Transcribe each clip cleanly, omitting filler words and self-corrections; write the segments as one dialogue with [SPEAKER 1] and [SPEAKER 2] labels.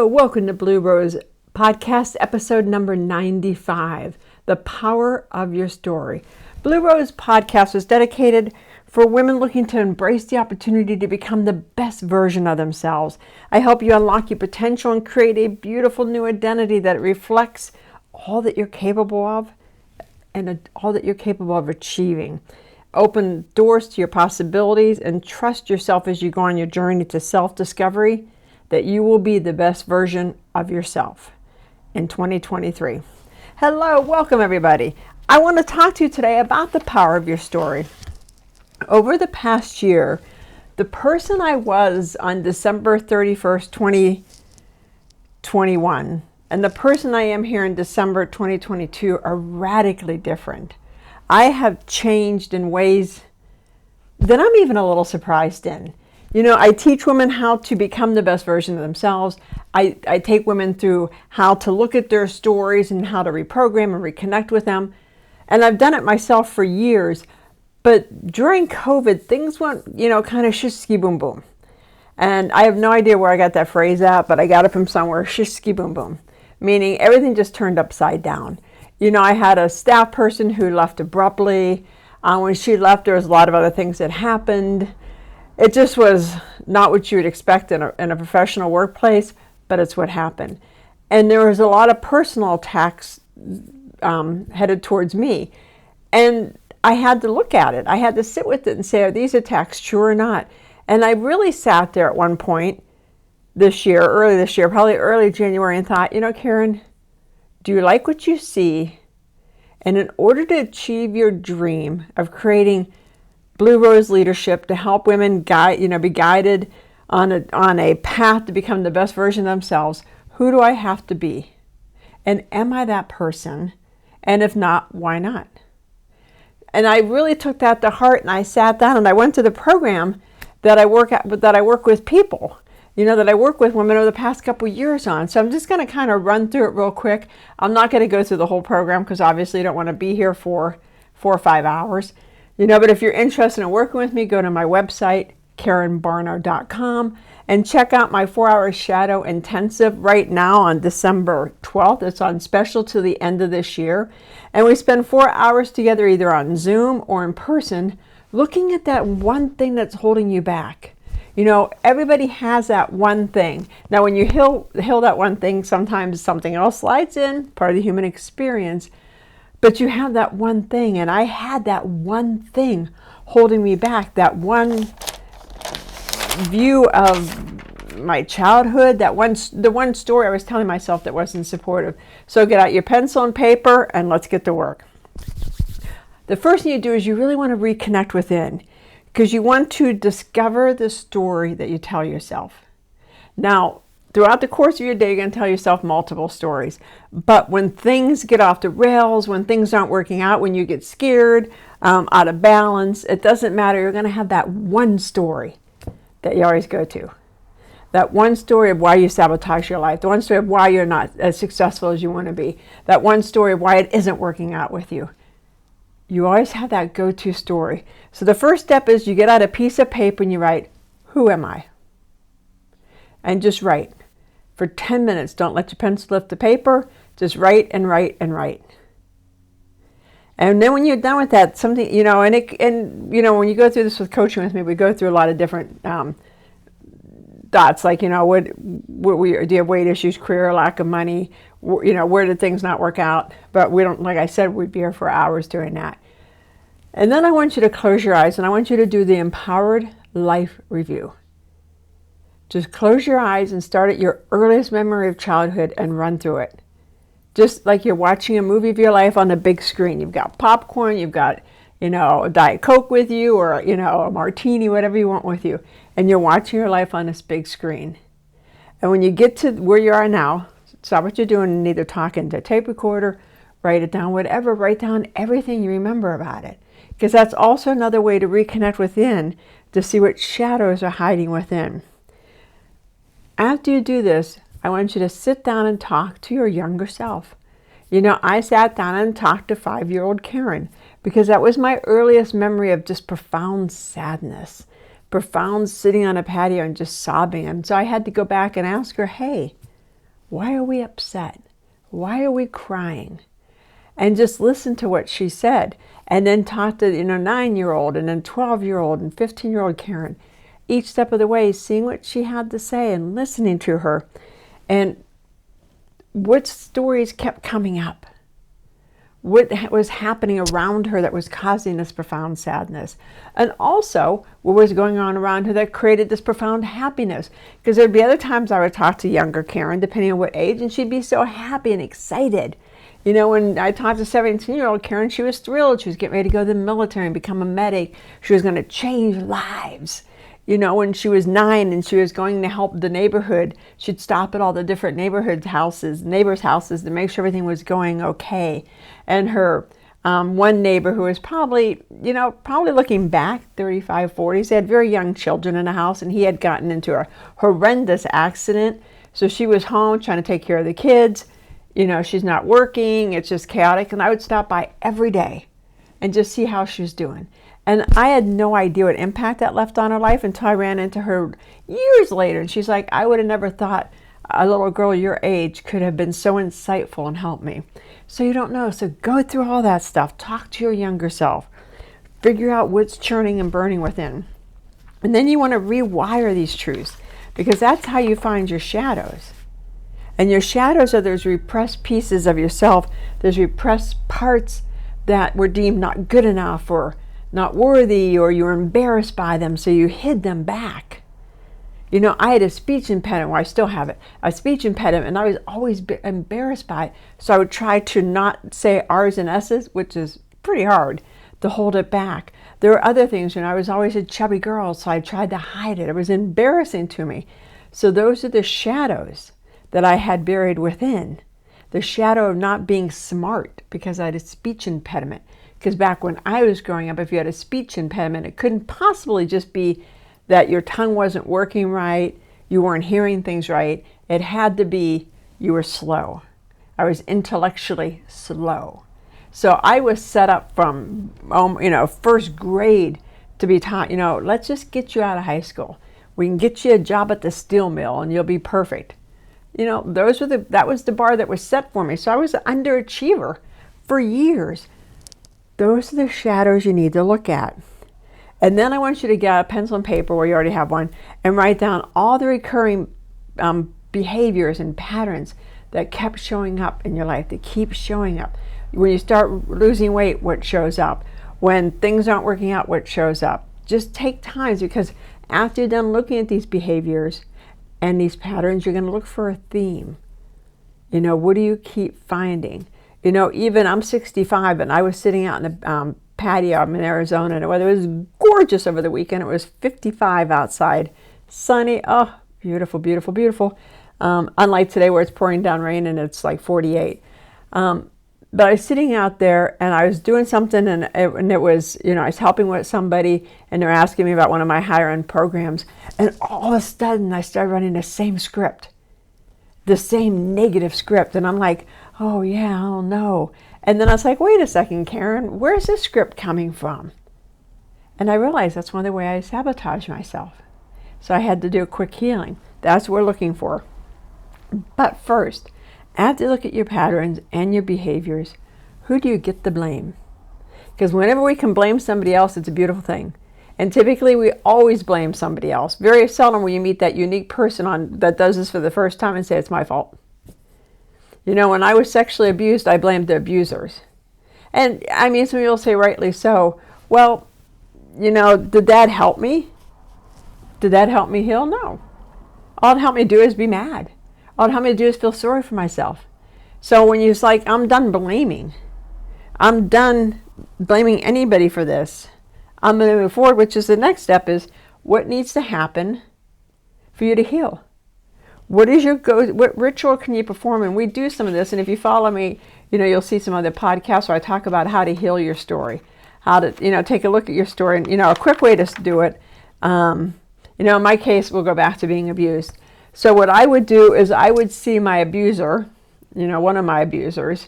[SPEAKER 1] Hello, welcome to Blue Rose Podcast, episode number 95, The Power of Your Story. Blue Rose Podcast was dedicated for women looking to embrace the opportunity to become the best version of themselves. I help you unlock your potential and create a beautiful new identity that reflects all that you're capable of and all that you're capable of achieving. Open doors to your possibilities and trust yourself as you go on your journey to self-discovery, that you will be the best version of yourself in 2023. Hello, welcome everybody. I want to talk to you today about the power of your story. Over the past year, the person I was on December 31st, 2021, and the person I am here in December 2022 are radically different. I have changed in ways that I'm even a little surprised in. You know, I teach women how to become the best version of themselves. I take women through how to look at their stories and how to reprogram and reconnect with them. And I've done it myself for years. But during COVID, things went, kind of shish-ski boom boom. And I have no idea where I got that phrase at, but I got it from somewhere, shish-ski boom boom, meaning everything just turned upside down. I had a staff person who left abruptly. When she left, there was a lot of other things that happened. It just was not what you would expect in a professional workplace, but it's what happened. And there was a lot of personal attacks headed towards me. And I had to look at it. I had to sit with it and say, are these attacks true or not? And I really sat there at one point early this year, probably early January, and thought, Karen, do you like what you see? And in order to achieve your dream of creating Blue Rose leadership to help women be guided on a path to become the best version of themselves, who do I have to be? And am I that person? And if not, why not? And I really took that to heart, and I sat down and I went to the program that I work with people, that I work with women over the past couple of years on. So I'm just going to kind of run through it real quick. I'm not going to go through the whole program because obviously you don't want to be here for 4 or 5 hours. But if you're interested in working with me, go to my website, KarenBarnard.com, and check out my 4-hour shadow intensive right now on December 12th. It's on special to the end of this year. And we spend 4 hours together either on Zoom or in person looking at that one thing that's holding you back. Everybody has that one thing. Now, when you heal that one thing, sometimes something else slides in, part of the human experience. But you have that one thing, and I had that one thing holding me back, that one view of my childhood, the one story I was telling myself that wasn't supportive. So get out your pencil and paper, and let's get to work. The first thing you do is you really want to reconnect within, because you want to discover the story that you tell yourself. Now, throughout the course of your day, you're going to tell yourself multiple stories. But when things get off the rails, when things aren't working out, when you get scared, out of balance, it doesn't matter. You're going to have that one story that you always go to. That one story of why you sabotage your life. The one story of why you're not as successful as you want to be. That one story of why it isn't working out with you. You always have that go-to story. So the first step is you get out a piece of paper and you write, who am I? And just write. For 10 minutes, don't let your pencil lift the paper. Just write and write and write. And then when you're done with that, something, when you go through this with coaching with me, we go through a lot of different dots, like, do you have weight issues, career, lack of money, where did things not work out? But we don't, like I said, we'd be here for hours doing that. And then I want you to close your eyes and I want you to do the empowered life review. Just close your eyes and start at your earliest memory of childhood and run through it. Just like you're watching a movie of your life on a big screen. You've got popcorn, you've got, a Diet Coke with you, or, a martini, whatever you want with you. And you're watching your life on this big screen. And when you get to where you are now, stop what you're doing and either talk into a tape recorder, write it down, whatever, write down everything you remember about it. Because that's also another way to reconnect within, to see what shadows are hiding within. After you do this, I want you to sit down and talk to your younger self. I sat down and talked to 5-year-old Karen because that was my earliest memory of just profound sadness, profound sitting on a patio and just sobbing. And so I had to go back and ask her, hey, Why are we upset? Why are we crying? And just listen to what she said. And then talk to, 9-year-old and then 12-year-old and 15-year-old Karen. Each step of the way, seeing what she had to say and listening to her. And what stories kept coming up? What was happening around her that was causing this profound sadness? And also, what was going on around her that created this profound happiness? Because there'd be other times I would talk to younger Karen, depending on what age, and she'd be so happy and excited. When I talked to 17-year-old Karen, she was thrilled. She was getting ready to go to the military and become a medic. She was going to change lives. When she was 9 and she was going to help the neighborhood, she'd stop at all the different neighbors' houses to make sure everything was going okay. And her one neighbor who was probably looking back, 35, 40s, they had very young children in the house, and he had gotten into a horrendous accident. So she was home trying to take care of the kids. She's not working. It's just chaotic. And I would stop by every day and just see how she was doing. And I had no idea what impact that left on her life until I ran into her years later. And she's like, I would have never thought a little girl your age could have been so insightful and helped me. So you don't know. So go through all that stuff. Talk to your younger self. Figure out what's churning and burning within. And then you want to rewire these truths, because that's how you find your shadows. And your shadows are those repressed pieces of yourself, those repressed parts that were deemed not good enough or not worthy, or you were embarrassed by them, so you hid them back. I had a speech impediment, well, I still have it, a speech impediment, and I was always embarrassed by it. So I would try to not say R's and S's, which is pretty hard, to hold it back. There were other things, I was always a chubby girl, so I tried to hide it. It was embarrassing to me. So those are the shadows that I had buried within. The shadow of not being smart because I had a speech impediment. Because back when I was growing up, if you had a speech impediment, it couldn't possibly just be that your tongue wasn't working right, you weren't hearing things right. It had to be you were slow. I was intellectually slow. So I was set up from, first grade to be taught, let's just get you out of high school. We can get you a job at the steel mill and you'll be perfect. That was the bar that was set for me. So I was an underachiever for years. Those are the shadows you need to look at. And then I want you to get a pencil and paper, where you already have one, and write down all the recurring behaviors and patterns that kept showing up in your life, that keep showing up. When you start losing weight, what shows up? When things aren't working out, what shows up? Just take time, because after you're done looking at these behaviors and these patterns, you're going to look for a theme. What do you keep finding? Even I'm 65, and I was sitting out in the patio. I'm in Arizona, and the weather was gorgeous over the weekend. It was 55 outside, sunny. Oh, beautiful, beautiful, beautiful. Unlike today, where it's pouring down rain and it's like 48. But I was sitting out there, and I was doing something, and it was, I was helping with somebody, and they're asking me about one of my higher end programs, and all of a sudden I started running the same script, the same negative script, and I'm like, oh yeah, oh no. And then I was like, wait a second, Karen, where's this script coming from? And I realized that's one of the ways I sabotage myself. So I had to do a quick healing. That's what we're looking for. But first, after you look at your patterns and your behaviors, who do you get to blame? Because whenever we can blame somebody else, it's a beautiful thing. And typically we always blame somebody else. Very seldom will you meet that unique person that does this for the first time and say, it's my fault. When I was sexually abused, I blamed the abusers. And I mean, some people say rightly so. Well, did that help me? Did that help me heal? No. All it helped me do is be mad. All it helped me do is feel sorry for myself. So when you're like, I'm done blaming. I'm done blaming anybody for this. I'm going to move forward, which is the next step, is what needs to happen for you to heal? What ritual can you perform? And we do some of this. And if you follow me, you'll see some other podcasts where I talk about how to heal your story, how to, take a look at your story. And, a quick way to do it, in my case, we'll go back to being abused. So what I would do is I would see my abuser, one of my abusers,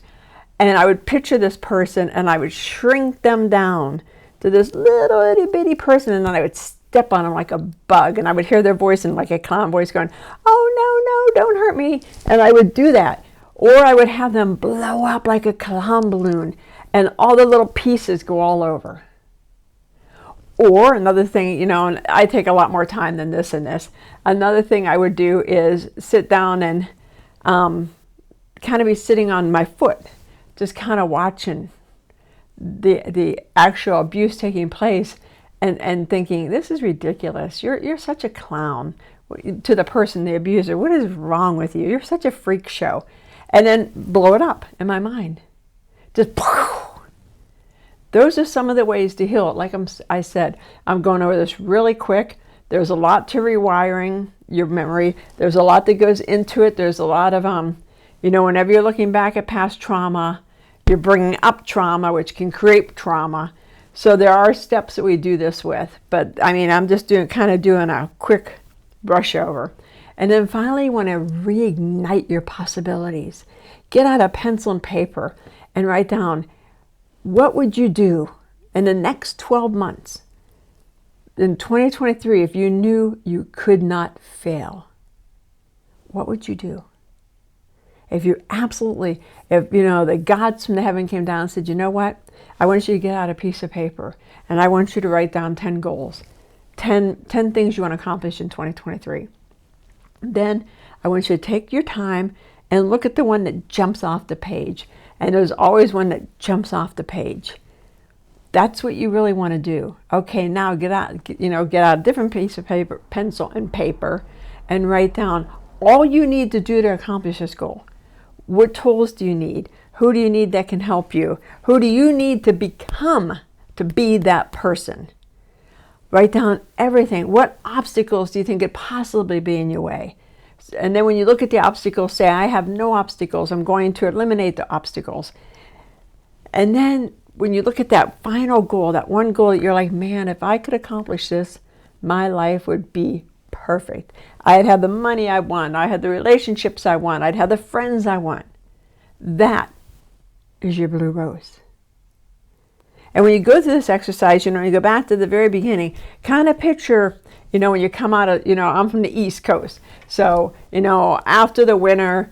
[SPEAKER 1] and I would picture this person, and I would shrink them down to this little itty bitty person, and then I would step on them like a bug, and I would hear their voice in like a clown voice going, oh don't hurt me. And I would do that. Or I would have them blow up like a clown balloon and all the little pieces go all over. Or another thing, and I take a lot more time than this and this. Another thing I would do is sit down and kind of be sitting on my foot, just kind of watching the actual abuse taking place and thinking, this is ridiculous. You're such a clown. To the person, the abuser, what is wrong with you? You're such a freak show. And then blow it up in my mind. Just those are some of the ways to heal it. Like I said, I'm going over this really quick. There's a lot to rewiring your memory. There's a lot that goes into it. There's a lot of, whenever you're looking back at past trauma, you're bringing up trauma, which can create trauma. So there are steps that we do this with. But I'm just doing a quick brush over. And then finally, you want to reignite your possibilities. Get out a pencil and paper and write down, what would you do in the next 12 months, in 2023, if you knew you could not fail? What would you do? If the gods from the heaven came down and said, you know what? I want you to get out a piece of paper and I want you to write down 10 goals, 10 things you want to accomplish in 2023. Then I want you to take your time and look at the one that jumps off the page. And there's always one that jumps off the page. That's what you really want to do. Okay, now get out a different piece of paper, pencil and paper, and write down all you need to do to accomplish this goal. What tools do you need? Who do you need that can help you? Who do you need to become to be that person? Write down everything. What obstacles do you think could possibly be in your way? And then when you look at the obstacles, say, I have no obstacles. I'm going to eliminate the obstacles. And then when you look at that final goal, that one goal that you're like, man, if I could accomplish this, my life would be perfect. I'd have the money I want. I had the relationships I want. I'd have the friends I want. That is your blue rose. And when you go through this exercise, you go back to the very beginning, kind of picture, when you come out of, I'm from the East Coast. So, after the winter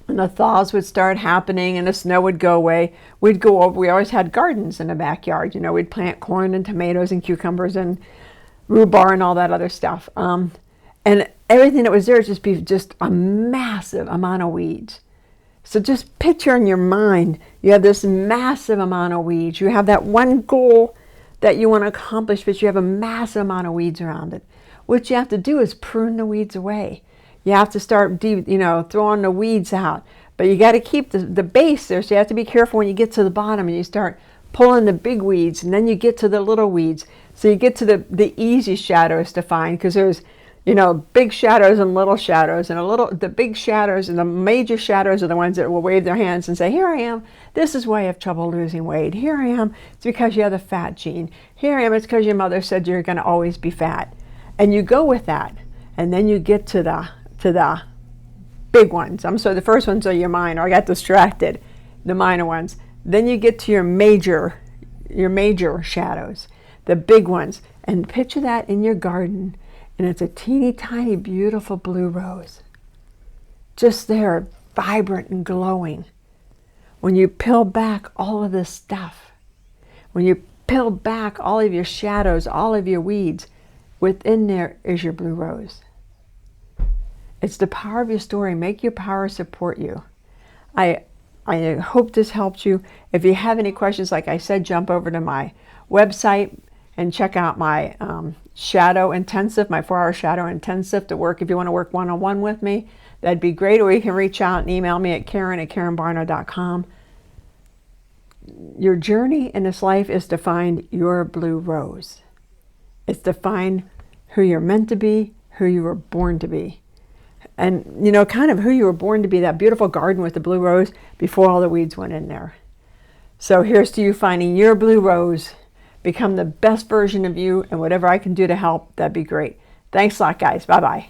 [SPEAKER 1] and the thaws would start happening and the snow would go away, we'd go over, we always had gardens in the backyard. We'd plant corn and tomatoes and cucumbers and rhubarb and all that other stuff. And everything that was there would just be a massive amount of weeds. So just picture in your mind, you have this massive amount of weeds. You have that one goal that you want to accomplish, but you have a massive amount of weeds around it. What you have to do is prune the weeds away. You have to start, throwing the weeds out. But you got to keep the base there, so you have to be careful when you get to the bottom and you start pulling the big weeds, and then you get to the little weeds. So you get to the easy shadows to find, because there's big shadows and little shadows, and the big shadows and the major shadows are the ones that will wave their hands and say, here I am. This is why you have trouble losing weight. Here I am. It's because you have the fat gene. Here I am. It's because your mother said you're going to always be fat. And you go with that. And then you get to the big ones. So the first ones are your minor. I got distracted. The minor ones. Then you get to your major shadows, the big ones. And picture that in your garden. And it's a teeny tiny beautiful blue rose. Just there, vibrant and glowing. When you peel back all of this stuff, when you peel back all of your shadows, all of your weeds, within there is your blue rose. It's the power of your story. Make your power support you. I hope this helped you. If you have any questions, like I said, jump over to my website and check out my shadow intensive, my 4-hour shadow intensive to work. If you want to work one-on-one with me, that'd be great. Or you can reach out and email me at Karen@KarenBarno.com. Your journey in this life is to find your blue rose. It's to find who you're meant to be, who you were born to be. And, kind of who you were born to be, that beautiful garden with the blue rose before all the weeds went in there. So here's to you finding your blue rose. Become the best version of you, and whatever I can do to help, that'd be great. Thanks a lot, guys. Bye-bye.